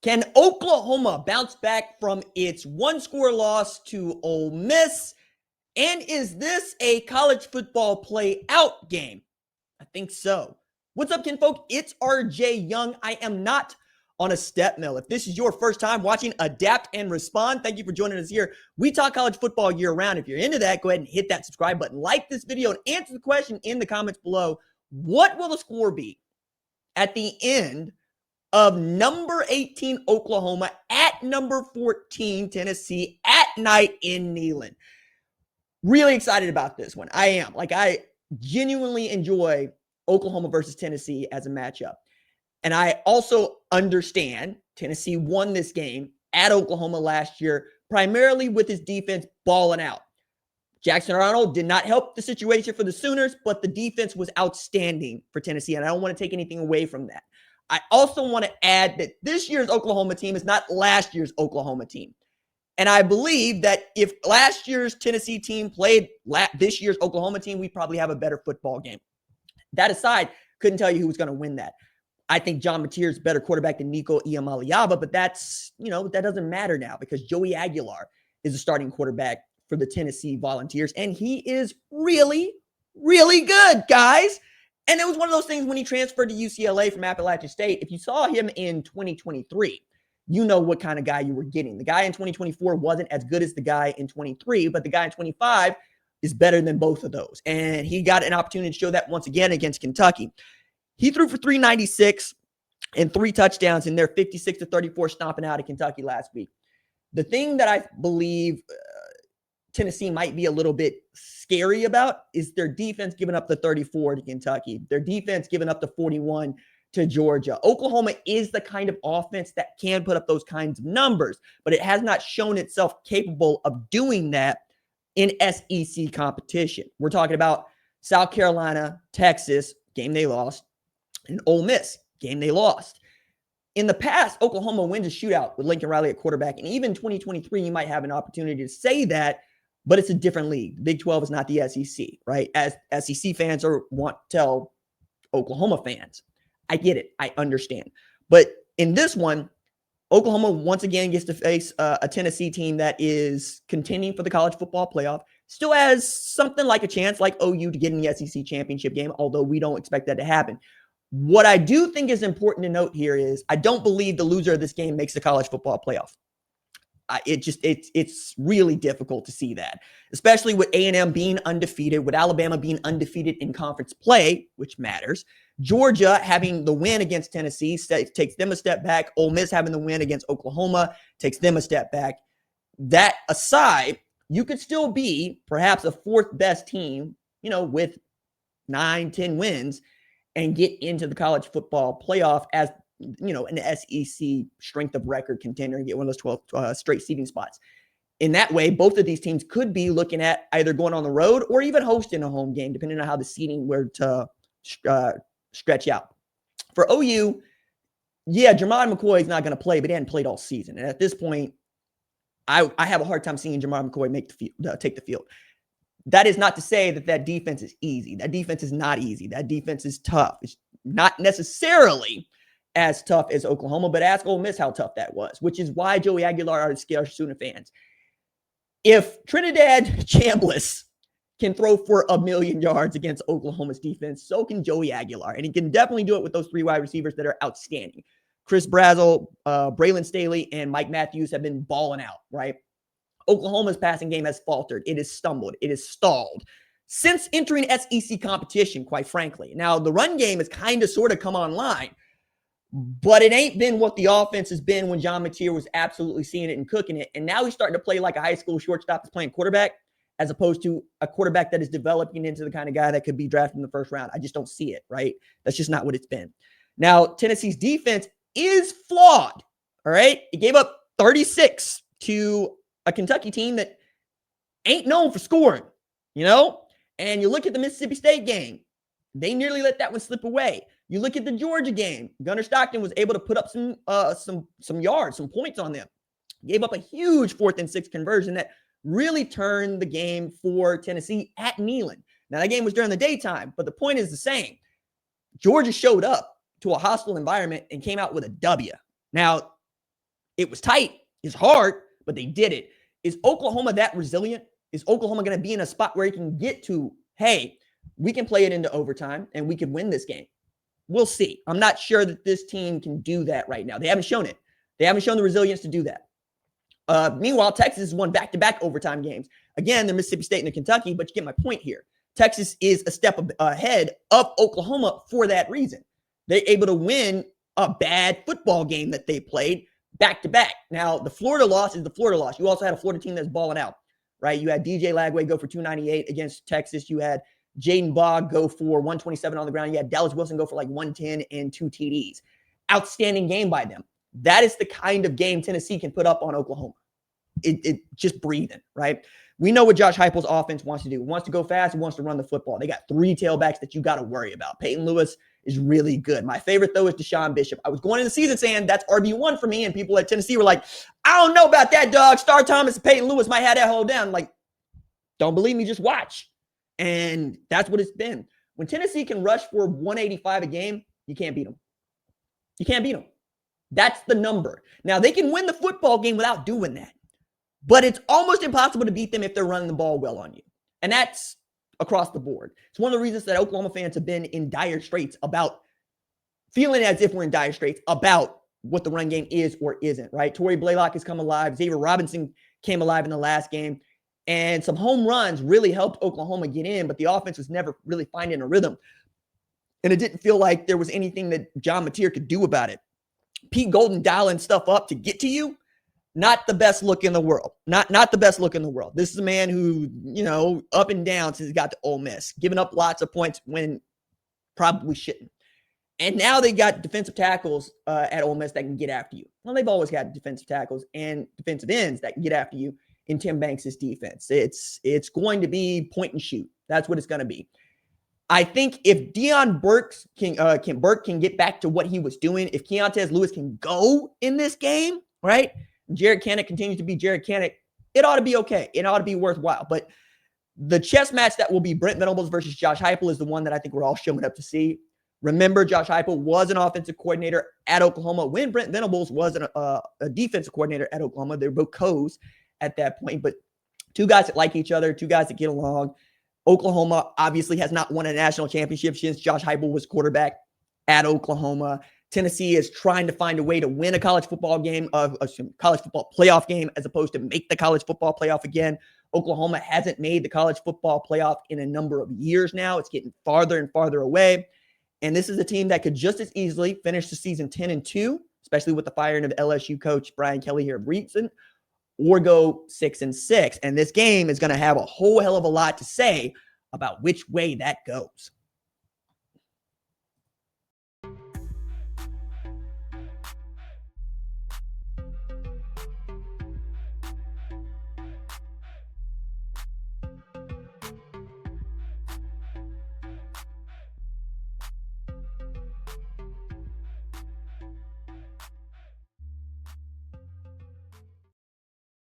Can Oklahoma bounce back from its one-score loss to Ole Miss? And is this a college football play-out game? I think so. What's up, kinfolk? It's RJ Young. I am not on a step mill. If this is your first time watching Adapt and Respond, thank you for joining us here. We talk college football year-round. If you're into that, go ahead and hit that subscribe button. Like this video and answer the question in the comments below. What will the score be at the end of number 18 Oklahoma at number 14 Tennessee at night in Neyland? Really excited about this one. I am. I genuinely enjoy Oklahoma versus Tennessee as a matchup. And I also understand Tennessee won this game at Oklahoma last year, primarily with his defense balling out. Jackson Arnold did not help the situation for the Sooners, but the defense was outstanding for Tennessee, and I don't want to take anything away from that. I also want to add that this year's Oklahoma team is not last year's Oklahoma team. And I believe that if last year's Tennessee team played this year's Oklahoma team, we'd probably have a better football game. That aside, couldn't tell you who was going to win that. I think John Mateer is a better quarterback than Nico Iamaleava, but that doesn't matter now because Joey Aguilar is the starting quarterback for the Tennessee Volunteers, and he is really, really good, guys. And it was one of those things when he transferred to UCLA from Appalachian State. If you saw him in 2023, you know what kind of guy you were getting. The guy in 2024 wasn't as good as the guy in 23, but the guy in 25 is better than both of those. And he got an opportunity to show that once again against Kentucky. He threw for 396 and 3 touchdowns in their 56-34 stomping out of Kentucky last week. The thing that I believe Tennessee might be a little bit scary about is their defense giving up the 34 to Kentucky. Their defense giving up the 41 to Georgia. Oklahoma is the kind of offense that can put up those kinds of numbers, but it has not shown itself capable of doing that in SEC competition. We're talking about South Carolina, Texas, game they lost, and Ole Miss, game they lost. In the past, Oklahoma wins a shootout with Lincoln Riley at quarterback, and even 2023, you might have an opportunity to say that, but it's a different league. The Big 12 is not the SEC, right? As SEC fans want to tell Oklahoma fans. I get it. I understand. But in this one, Oklahoma once again gets to face a Tennessee team that is contending for the college football playoff. Still has something like a chance, like OU, to get in the SEC championship game, although we don't expect that to happen. What I do think is important to note here is I don't believe the loser of this game makes the college football playoff. It's really difficult to see that, especially with A&M being undefeated, with Alabama being undefeated in conference play, which matters. Georgia having the win against Tennessee takes them a step back. Ole Miss having the win against Oklahoma takes them a step back. That aside, you could still be perhaps a fourth best team, with 9-10 wins and get into the college football playoff as an SEC strength of record contender and get one of those 12 straight seeding spots. In that way, both of these teams could be looking at either going on the road or even hosting a home game, depending on how the seeding were to stretch out. For OU, Jermod McCoy is not going to play, but he hadn't played all season. And at this point, I have a hard time seeing Jermod McCoy take the field. That is not to say that defense is easy. That defense is not easy. That defense is tough. It's not necessarily as tough as Oklahoma, but ask Ole Miss how tough that was, which is why Joey Aguilar are scared Sooner fans. If Trinidad Chambliss can throw for 1,000,000 yards against Oklahoma's defense, so can Joey Aguilar, and he can definitely do it with those 3 wide receivers that are outstanding. Chris Brazzell, Braylon Staley, and Mike Matthews have been balling out, right? Oklahoma's passing game has faltered. It has stumbled. It has stalled since entering SEC competition, quite frankly. Now, the run game has kind of sort of come online, but it ain't been what the offense has been when John Mateer was absolutely seeing it and cooking it. And now he's starting to play like a high school shortstop is playing quarterback, as opposed to a quarterback that is developing into the kind of guy that could be drafted in the first round. I just don't see it, right? That's just not what it's been. Now, Tennessee's defense is flawed, all right? It gave up 36 to a Kentucky team that ain't known for scoring, And you look at the Mississippi State game, they nearly let that one slip away. You look at the Georgia game, Gunnar Stockton was able to put up some yards, some points on them. Gave up a huge 4th and 6 conversion that really turned the game for Tennessee at Neyland. Now, that game was during the daytime, but the point is the same. Georgia showed up to a hostile environment and came out with a W. Now, It was tight. It's hard, but they did it. Is Oklahoma that resilient? Is Oklahoma going to be in a spot where it can get to, hey, we can play it into overtime and we can win this game? We'll see. I'm not sure that this team can do that right now. They haven't shown it. They haven't shown the resilience to do that. Meanwhile, Texas has won back-to-back overtime games. Again, they're Mississippi State and they're Kentucky, but you get my point here. Texas is a step ahead of Oklahoma for that reason. They're able to win a bad football game that they played back-to-back. Now, the Florida loss is the Florida loss. You also had a Florida team that's balling out, right? You had DJ Lagway go for 298 against Texas. You had Jaden Bogg go for 127 on the ground. You had Dallas Wilson go for like 110 and 2 TDs. Outstanding game by them. That is the kind of game Tennessee can put up on Oklahoma. It just breathing, right? We know what Josh Heupel's offense wants to do. He wants to go fast. He wants to run the football. They got 3 tailbacks that you got to worry about. Peyton Lewis is really good. My favorite, though, is Deshaun Bishop. I was going into the season saying that's RB1 for me, and people at Tennessee were like, I don't know about that, dog. Star Thomas and Peyton Lewis might have that hold down. Like, don't believe me, just watch. And that's what it's been. When Tennessee can rush for 185 a game, you can't beat them. You can't beat them. That's the number. Now, they can win the football game without doing that. But it's almost impossible to beat them if they're running the ball well on you. And that's across the board. It's one of the reasons that Oklahoma fans have been in dire straits about feeling as if we're in dire straits about what the run game is or isn't, right? Torrey Blaylock has come alive. Xavier Robinson came alive in the last game. And some home runs really helped Oklahoma get in, but the offense was never really finding a rhythm. And it didn't feel like there was anything that John Mateer could do about it. Pete Golden dialing stuff up to get to you, not the best look in the world. Not the best look in the world. This is a man who, up and down since he got to Ole Miss, giving up lots of points when probably shouldn't. And now they got defensive tackles at Ole Miss that can get after you. Well, they've always had defensive tackles and defensive ends that can get after you in Tim Banks' defense. It's going to be point and shoot. That's what it's going to be. I think if Deion Burke can get back to what he was doing, if Keontez Lewis can go in this game, right? Jared Cannick continues to be Jared Cannick, it ought to be okay. It ought to be worthwhile. But the chess match that will be Brent Venables versus Josh Heupel is the one that I think we're all showing up to see. Remember, Josh Heupel was an offensive coordinator at Oklahoma when Brent Venables was a defensive coordinator at Oklahoma. They were both co's at that point, but 2 guys that like each other, 2 guys that get along. Oklahoma obviously has not won a national championship since Josh Heupel was quarterback at Oklahoma. Tennessee is trying to find a way to win a college football game, college football playoff game, as opposed to make the college football playoff again. Oklahoma hasn't made the college football playoff in a number of years now. It's getting farther and farther away. And this is a team that could just as easily finish the season 10-2, especially with the firing of LSU coach Brian Kelly here recent, or go 6-6. And this game is going to have a whole hell of a lot to say about which way that goes.